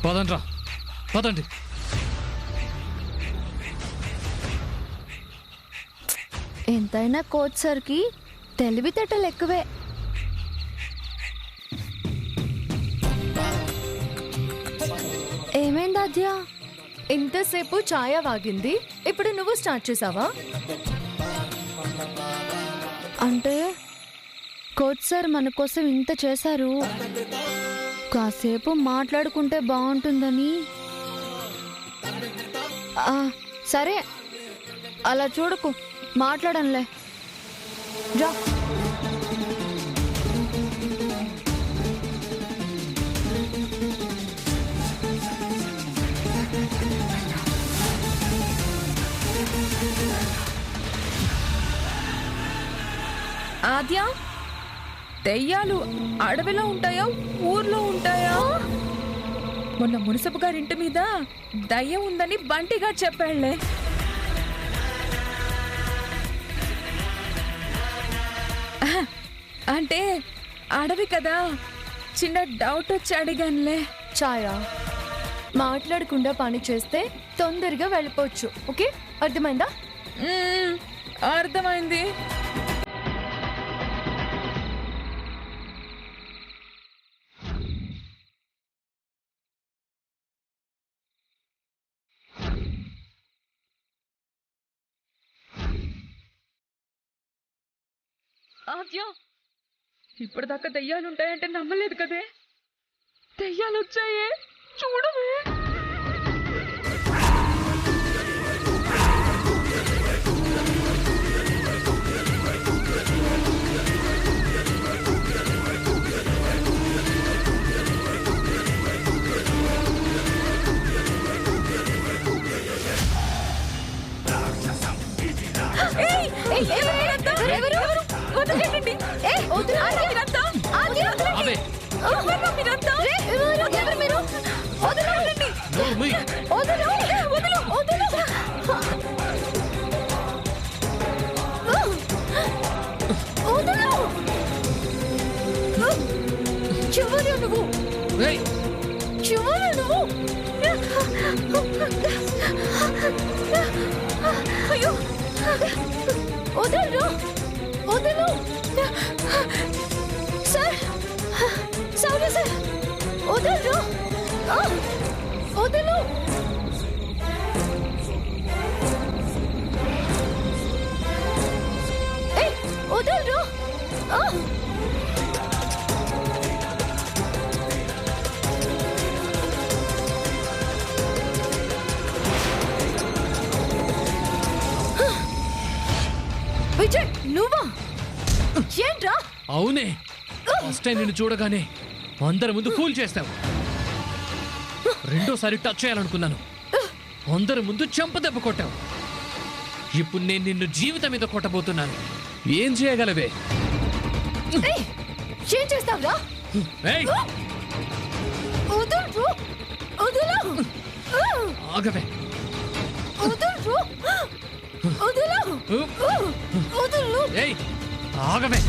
పదండ్రా, పదండి. ఎంతైనా కోచ్ సార్కి తెలివితేటలు ఎక్కువే. ఏమైంది ఆద్య? ఇంతసేపు ఛాయ వాగింది, ఇప్పుడు నువ్వు స్టార్ట్ చేసావా? అంటే కోచ్ సార్ మన కోసం ఇంత చేశారు, కాసేపు మాట్లాడుకుంటే బాగుంటుందని. సరే, అలా చూడకు, మాట్లాడంలే. జా. ఆద్య, దెయ్యాలు అడవిలో ఉంటాయా ఊర్లో ఉంటాయా? మొన్న మునసపు గారింటి మీద దయ్యం ఉందని బంటిగా చెప్పాళ్లే. అంటే అడవి కదా, చిన్న డౌట్ వచ్చి అడిగానులే. ఛాయ, మాట్లాడకుండా పని చేస్తే తొందరగా వెళ్ళిపోవచ్చు. ఓకే, అర్థమైందా? అర్థమైంది. ఆద్య, ఇప్పటిదాకా దెయ్యాలుంటాయంటే నమ్మలేదు కదే. దెయ్యాలు వచ్చాయే, చూడవే. విజయ్, నువ్వా? ఏంట్రా? అవునే, ఫస్ట్ టైం నిన్ను చూడగానే అందరి ముందు ఫూల్ చేస్తావు. రెండోసారి టచ్ చేయాలనుకున్నాను, అందరి ముందు చెంప దెబ్బ కొట్టావు. ఇప్పుడు నేను నిన్ను జీవితం మీద కొట్టబోతున్నాను. ఏం చేయగలవే? ఏం చేస్తావురా? ఆగవే. ఆగవే.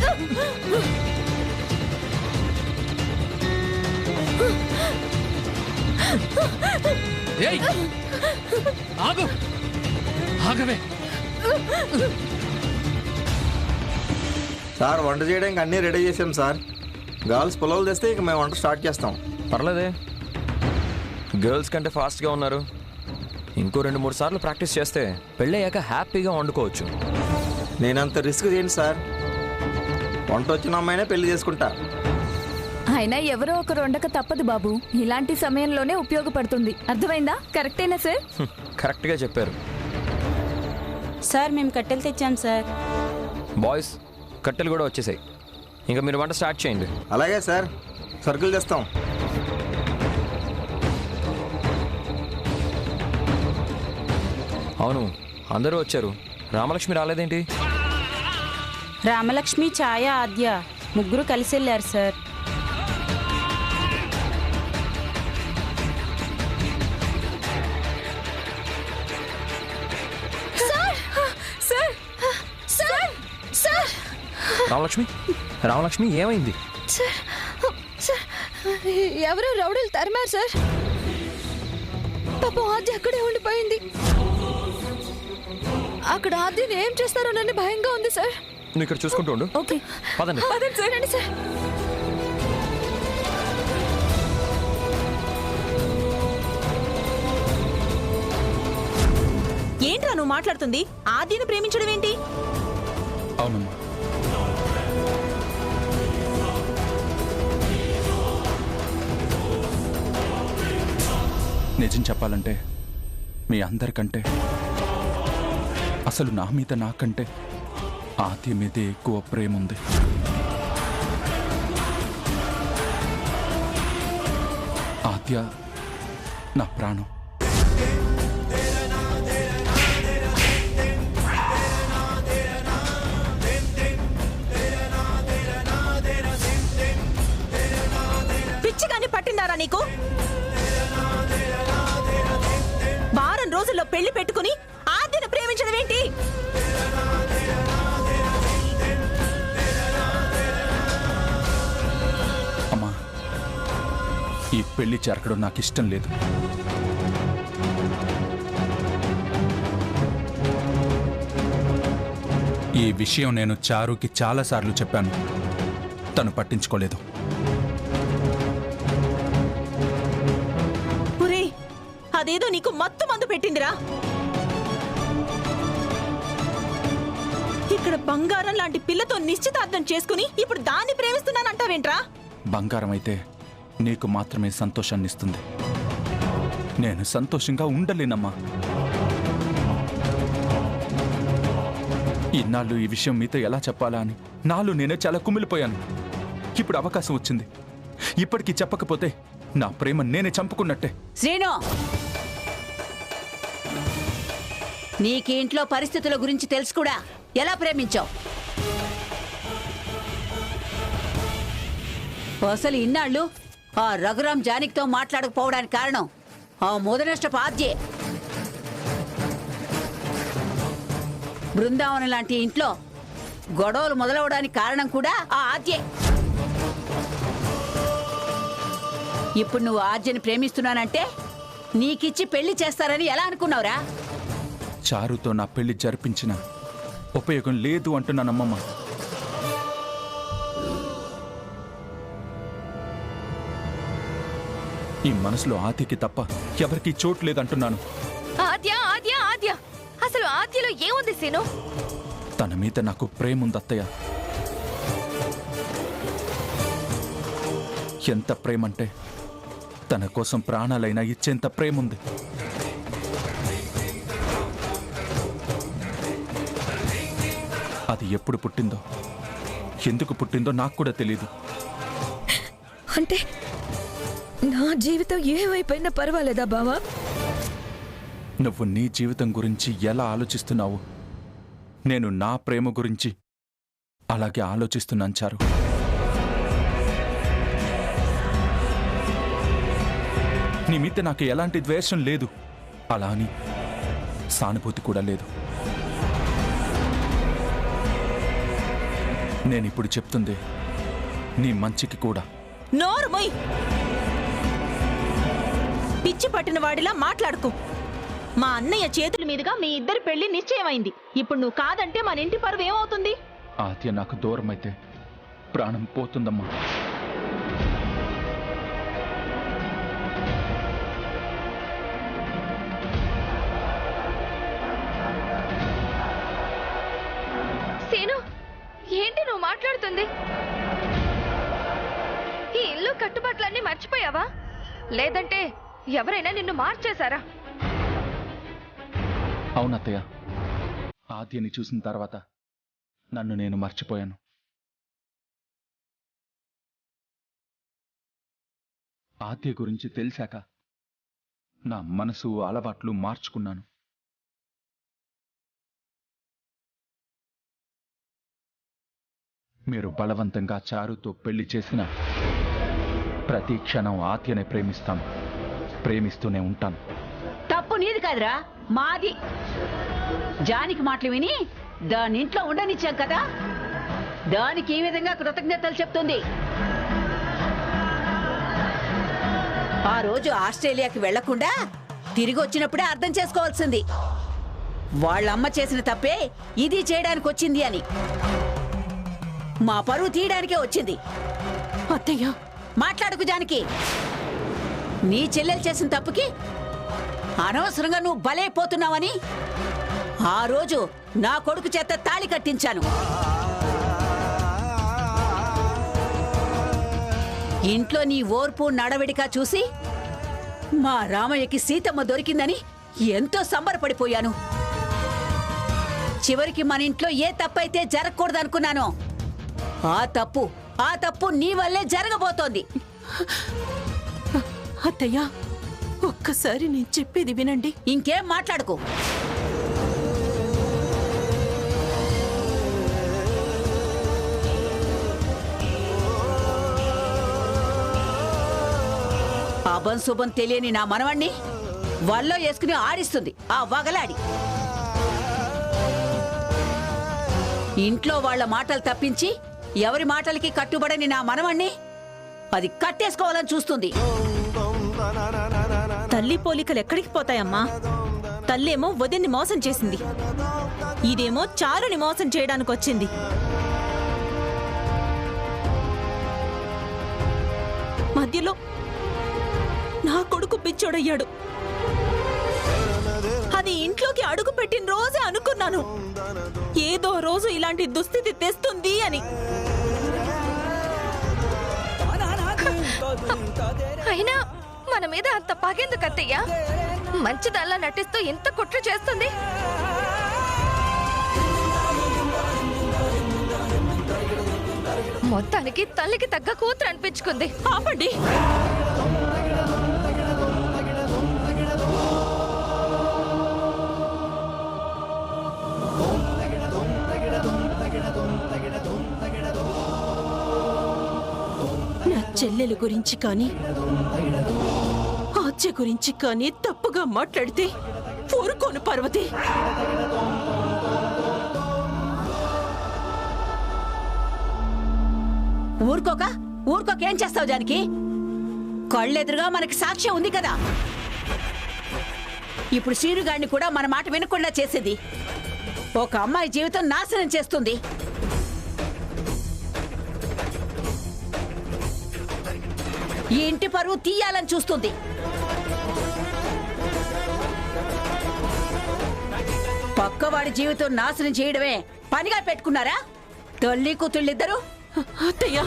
ఆగు. ఆగవే. సార్, వంట చేయడానికి అన్నీ రెడీ చేసాం సార్. గర్ల్స్ పొలాలు తెస్తే ఇక మేము వంట స్టార్ట్ చేస్తాం. పర్లేదే, గర్ల్స్ కంటే ఫాస్ట్గా ఉన్నారు. ఇంకో 2-3 సార్లు ప్రాక్టీస్ చేస్తే పెళ్ళయ్యాక హ్యాపీగా వండుకోవచ్చు. నేనంత రిస్క్ చేయండి సార్, వంట వచ్చిన అమ్మాయినే పెళ్లి చేసుకుంటా. అయినా ఎవరో ఒకరు వండక తప్పదు బాబు. ఇలాంటి సమయంలోనే ఉపయోగపడుతుంది. అర్థమైందా? కరెక్టేనా సార్? కరెక్ట్గా చెప్పారు సార్. మేము కట్టెలు తెచ్చాం సార్. బాయ్స్, కట్టెలు కూడా వచ్చేసాయి. ఇంకా మీరు వంట స్టార్ట్ చేయండి. అలాగే సార్, సరుకులు తెస్తాం. అవును, అందరూ వచ్చారు. రామలక్ష్మి రాలేదేంటి? రామలక్ష్మి, ఛాయ, ఆద్య ముగ్గురు కలిసి వెళ్ళారు సార్. రామలక్ష్మి ఏమైంది? ఎవరో రౌడీలు తరిమారు సార్. పాపం ఆద్య అక్కడే ఉండిపోయింది. అక్కడ ఆద్యని ఏం చేస్తారోనని భయంగా ఉంది సార్. నువ్వు ఇక్కడ చూసుకుంటూ ఉండు. ఓకే పదండి. పదండి సార్. రండి సార్. ఏంట్రా నువ్వు మాట్లాడుతుంది? ఆద్యను ప్రేమించడం ఏంటి? అవునమ్మా, నిజం చెప్పాలంటే మీ అందరికంటే అసలు నా మీద నాకంటే ఆద్య మీదే ఎక్కువ ప్రేమ ఉంది. ఆద్య నా ప్రాణం. పిచ్చిగాని పట్టిందారా నీకు? వారం రోజుల్లో పెళ్లి పెట్టుకుని ఆద్యను ప్రేమించడం ఏంటి? అమ్మా, ఈ పెళ్లి జరగడం నాకు ఇష్టం లేదు. ఈ విషయం నేను చారుకి చాలాసార్లు చెప్పాను, తను పట్టించుకోలేదు. అదేదో నీకు మత్తు మందు పెట్టిందిరా. ఇక్కడ బంగారం లాంటి పిల్లతో నిశ్చితార్థం చేసుకుని ఇప్పుడు దాన్ని ప్రేమిస్తున్నానంటావేంట్రా? బంగారం అయితే నీకు మాత్రమే సంతోషాన్ని ఇస్తుంది. నేను సంతోషంగా ఉండలేనమ్మా. ఇన్నాళ్ళు ఈ విషయం మీతో ఎలా చెప్పాలా అని నాలో నేనే చాలా కుమిలిపోయాను. ఇప్పుడు అవకాశం వచ్చింది. ఇప్పటికీ చెప్పకపోతే నా ప్రేమ నేనే చంపుకున్నట్టే. శ్రీను, నీకు ఇంట్లో పరిస్థితుల గురించి తెలుసు కూడా. ఎలా ప్రేమించావు? అసలు ఇన్నాళ్ళు ఆ రఘురాం జానకితో మాట్లాడకపోవడానికి కారణం ఆ ముదనష్టపు ఆద్యే. బృందావనం లాంటి ఇంట్లో గొడవలు మొదలవడానికి కారణం కూడా ఆ ఆద్యే. ఇప్పుడు నువ్వు ఆద్యని ప్రేమిస్తున్నానంటే నీకిచ్చి పెళ్లి చేస్తారని ఎలా అనుకున్నావురా? చారుతో నా పెళ్లి జరిపించిన ఉపయోగం లేదు అంటున్నానమ్మమ్మ. ఈ మనసులో ఆద్యకి తప్ప ఎవరికీ చోటు లేదంటున్నాను. ఆద్య ఆద్య ఆద్య అసలు ఆద్యలో ఏముంది సీను? తన మీద నాకు ప్రేమ ఉంది అత్తయ్య. ఎంత ప్రేమంటే తన కోసం ప్రాణాలైనా ఇచ్చేంత ప్రేమ ఉంది. అది ఎప్పుడు పుట్టిందో ఎందుకు పుట్టిందో నాకు కూడా తెలీదు. అంటే నా జీవితం ఏమైపోయినా పర్వాలేదా బావా? నువ్వు నీ జీవితం గురించి ఎలా ఆలోచిస్తున్నావు, నేను నా ప్రేమ గురించి అలాగే ఆలోచిస్తున్నాను చారు. నీ మీద నాకు ఎలాంటి ద్వేషం లేదు, అలా అని సానుభూతి కూడా లేదు. నేనిప్పుడు చెప్తుంది నీ మంచికి కూడా. నోరుమోయ్! పిచ్చి పట్టిన వాడిలా మాట్లాడుకో. మా అన్నయ్య చేతుల మీదుగా మీ ఇద్దరి పెళ్లి నిశ్చయమైంది. ఇప్పుడు నువ్వు కాదంటే మన ఇంటి పరువు ఏమవుతుంది? ఆద్య నాకు దూరం అయితే ప్రాణం పోతుందమ్మా. సీను, ఏంటి నువ్వు మాట్లాడుతుంది? ఈ ఇల్లు కట్టుబాట్లన్నీ మర్చిపోయావా? లేదంటే ఎవరైనా నిన్ను మార్చేశారా? అవునత్తయ్య, ఆద్యని చూసిన తర్వాత నన్ను నేను మర్చిపోయాను. ఆద్య గురించి తెలిసాక నా మనసు అలవాట్లు మార్చుకున్నాను. మీరు బలవంతంగా చారుతో పెళ్లి చేసిన ప్రతి క్షణం ఆద్యనే ప్రేమిస్తాను, ప్రేమిస్తూనే ఉంటాను. తప్పు నీది కాదురా, మాది. జానికి మాటలు విని దాని ఇంట్లో ఉండనిచ్చాం కదా, దానికి ఈ విధంగా కృతజ్ఞతలు చెప్తుంది. ఆ రోజు ఆస్ట్రేలియాకి వెళ్లకుండా తిరిగి వచ్చినప్పుడే అర్థం చేసుకోవాల్సింది. వాళ్ళమ్మ చేసిన తప్పే ఇది చేయడానికి వచ్చింది అని. మా పరువు తీయడానికే వచ్చింది. అత్తయ్య, మాట్లాడకు జానకి. నీ చెల్లెలు చేసిన తప్పుకి అనవసరంగా నువ్వు బలైపోతున్నావని ఆ రోజు నా కొడుకు చేత తాళి కట్టించాను. ఇంట్లో నీ ఓర్పు నడవడిక చూసి మా రామయ్యకి సీతమ్మ దొరికిందని ఎంతో సంబరపడిపోయాను. చివరికి మన ఇంట్లో ఏ తప్పైతే జరగకూడదనుకున్నానో ఆ తప్పు నీ వల్లే జరగబోతోంది. అత్తయ్య, ఒక్కసారి నేను చెప్పేది వినండి. ఇంకేం మాట్లాడుకో. అబన్ శుభం తెలియని నా మనవణ్ణి వల్లో వేసుకుని ఆడిస్తుంది ఆ వగలాడి. ఇంట్లో వాళ్ళ మాటలు తప్పించి ఎవరి మాటలకి కట్టుబడని నా మనవణ్ణి అది కట్టేసుకోవాలని చూస్తుంది. తల్లి పోలికలు ఎక్కడికి పోతాయమ్మా? తల్లేమో వదిన్ని మోసం చేసింది, ఇదేమో చారుని మోసం చేయడానికి వచ్చింది. మధ్యలో నా కొడుకు పిచ్చోడయ్యాడు. అది ఇంట్లోకి అడుగు పెట్టిన రోజే అనుకున్నాను ఏదో రోజు ఇలాంటి దుస్థితి తెస్తుంది అని. అయినా మన మీద అంత పగెందుకు అత్తయ్య? మంచిదల్లా నటిస్తూ ఇంత కుట్ర చేస్తుంది. మొత్తానికి తల్లికి తగ్గ కూతురు అనిపించుకుంది. ఆపండి. నా చెల్లెల గురించి కానీ ఆచ్య గురించి కానీ తప్పుగా మాట్లాడితే ఊరుకోను పార్వతి. ఊరుకోక ఏం చేస్తావు జానకి? కళ్ళెదురుగా మనకి సాక్ష్యం ఉంది కదా. ఇప్పుడు శ్రీనుగాడిని కూడా మన మాట వినకుండా చేసేది. ఒక అమ్మాయి జీవితం నాశనం చేస్తుంది. ఈ ఇంటి పరువు తీయాలని చూస్తుంది. పక్కవాడి జీవితం నాశనం చేయడమే పనిగా పెట్టుకున్నారా తల్లి కూతుళ్ళిద్దరూ? అత్తయ్య,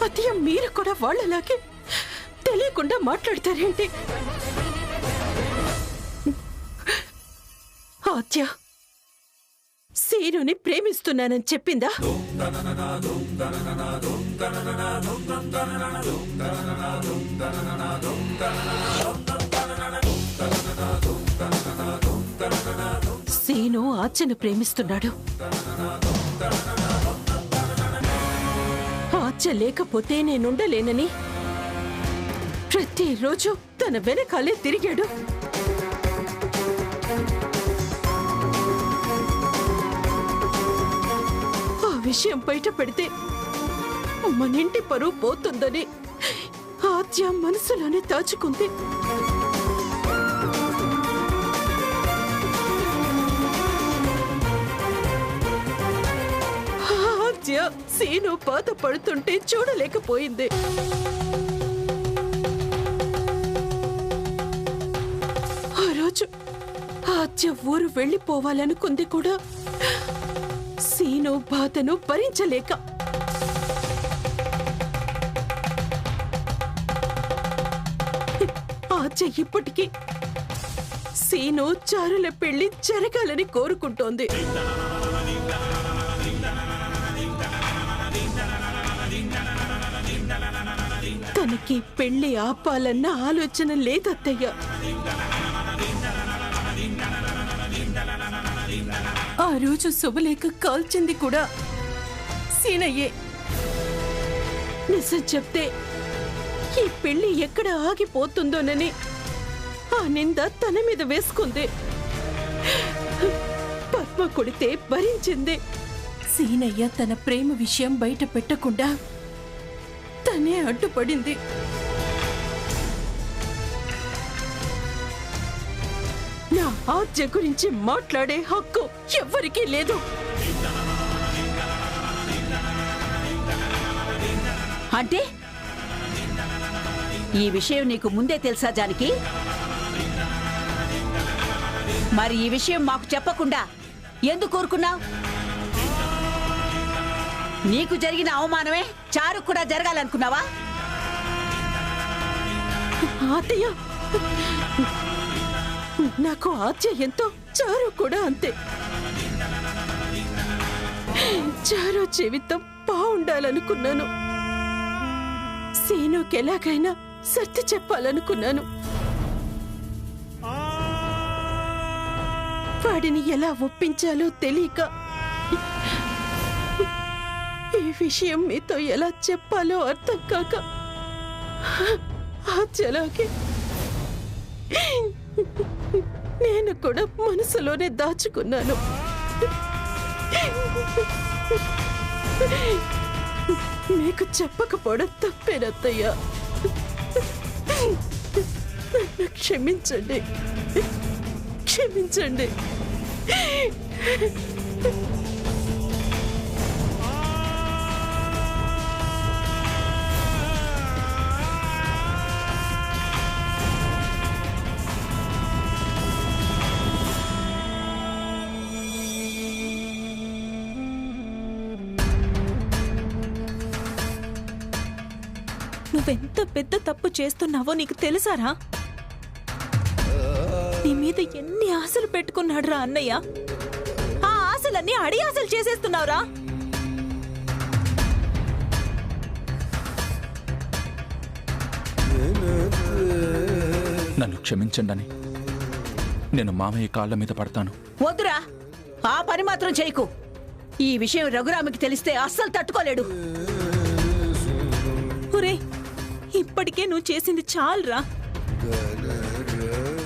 అత్తయ్య, మీరు కూడా వాళ్ళలాగే తెలియకుండా మాట్లాడతారేంటి? ఆత్య సీనుని ప్రేమిస్తున్నానని చెప్పిందా? సీను ఆత్యను ప్రేమిస్తున్నాడు. ఆత్య లేకపోతే నేనుండలేనని ప్రతిరోజు తన వెనకాలే తిరిగాడు. ఆ విషయం బయట పెడితే మన ఇంటి పరువు పోతుందని ఆత్య మనసులోనే దాచుకుంది. ఆత్య సీను బాధపడుతుంటే చూడలేకపోయింది. ఆ రోజు ఆత్య ఊరు వెళ్ళిపోవాలనుకుంది కూడా సీను బాధను భరించలేక. ఆత్య ఇప్పటికీ సీను చారుల పెళ్లి జరగాలని కోరుకుంటోంది. తనకి పెళ్లి ఆపాలన్న ఆలోచన లేదత్తయ్య. ఆ రోజు శుభలేఖ కాల్చింది కూడా సీనయ్యే. నిజం చెప్తే ఈ పెళ్లి ఎక్కడ ఆగిపోతుందోనని ఆ నింద తన మీద వేసుకుంది. పద్మ కొడితే భరించింది. సీనయ్య తన ప్రేమ విషయం బయట పెట్టకుండా తనే అడ్డుపడింది. నా ఆద్య గురించి మాట్లాడే హక్కు ఎవ్వరికీ లేదు. అంటే ఈ విషయం నీకు ముందే తెలుసా జానకి? మరి ఈ విషయం మాకు చెప్పకుండా ఎందుకు కోరుకున్నావు? నీకు జరిగిన అవమానమే చారు కూడా జరగాలనుకున్నావా? ఆద్య, నాకు ఆద్య ఎంతో, చారు కూడా అంతే. చారు జీవితం బాగుండాలనుకున్నాను. సీనుకి ఎలాగైనా సర్ది చెప్పాలనుకున్నాను. వాడిని ఎలా ఒప్పించాలో తెలియక ఈ విషయం మీతో ఎలా చెప్పాలో అర్థం కాక ఆద్యలాగే నేను కూడా మనసులోనే దాచుకున్నాను. మీకు చెప్పకపోవడం తప్పేనత్తయ్యా. నన్ను క్షమించండి, క్షమించండి. నువ్వెంత పెద్ద తప్పు చేస్తున్నావో నీకు తెలుసారా? నీ మీద ఎన్ని ఆశలు పెట్టుకున్నాడు రా అన్నయ్య. ఆ ఆశలన్నీ అడి ఆశలు చేసేస్తున్నావురా. నన్ను క్షమించండి అని నేను మామయ్య కాళ్ళ మీద పడతాను. వద్దురా, ఆ పని మాత్రం చేయకు. ఈ విషయం రఘురామికి తెలిస్తే అస్సలు తట్టుకోలేడు. ఒరే, ఇప్పటికే నువ్వు చేసింది చాలురా.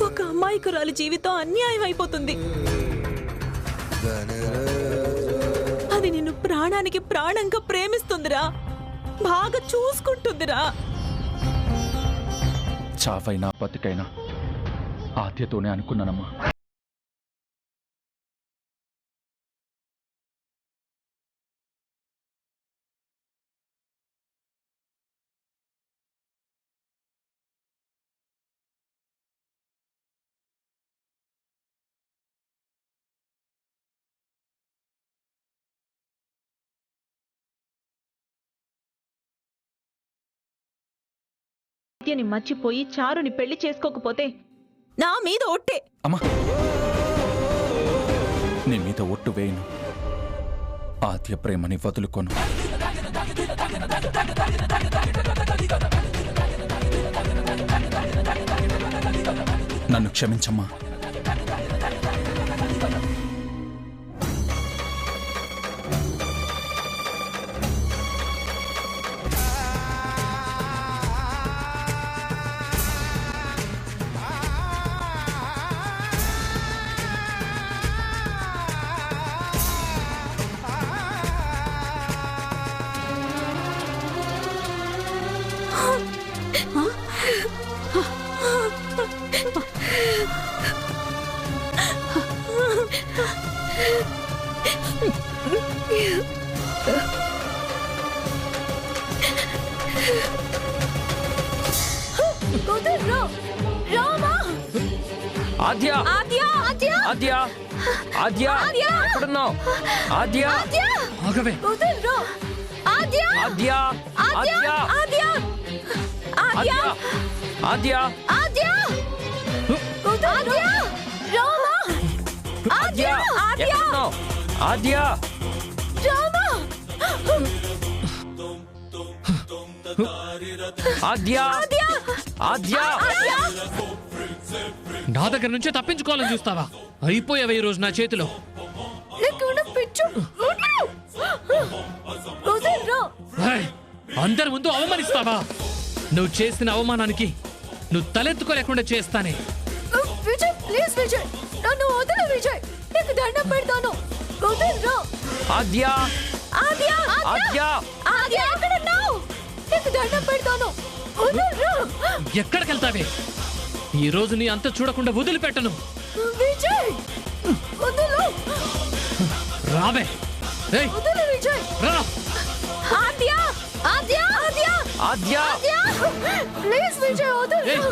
ఒక అమాయకురాలి జీవితం అన్యాయం అయిపోతుంది. అది నిన్ను ప్రాణానికి ప్రాణంగా ప్రేమిస్తుందిరా, బాగా చూసుకుంటుందిరా. చావైనా బతికైనా ఆద్యతోనే అనుకున్నానమ్మా. విద్యని మర్చిపోయి చారుని పెళ్లి చేసుకోకపోతే నా మీద ఒట్టే. అమ్మా, నీ మీద ఒట్టు వేయను. ఆద్య ప్రేమని వదులుకోను. నన్ను క్షమించమ్మా. ఆద్య, ఆద్య, ఆద్య, ఆద్య, ఎక్కడున్నావు? ఆద్య, ఆగవే. ఆద్య, ఆద్య, ఆద్య, ఆద్య, ఆద్య, ఎక్కడున్నావు? ఆద్య, ఆద్య, ఆద్య, నా దగ్గర నుంచి తప్పించుకోవాలని చూస్తావా? అయిపోయావా ఈ రోజు నా చేతిలో? ఏయ్, అందరి ముందు అవమానిస్తావా? నువ్వు చేసిన అవమానానికి నువ్వు తలెత్తుకోలేకుండా చేస్తానే. విజయ్, ప్లీజ్ విజయ్, నన్ను వదిలు విజయ్, నీకు దండం పెడతాను. వదిలు. ఆద్య, ఆద్య, ఆద్య, ఆద్య, ఎక్కడున్నావు? నీకు దండం పెడతాను. వదిలు. ఎక్కడికి వెళ్తావే? ఈ రోజు నీ అంత చూడకుండా వదిలిపెట్టను. విజయ్ వదలు రావే ఏయ్, వదలు విజయ్. రా. ఆద్య ఆద్య ఆద్య ఆద్య ఆద్య ప్లీజ్ విజయ్ వదలు. ఏయ్,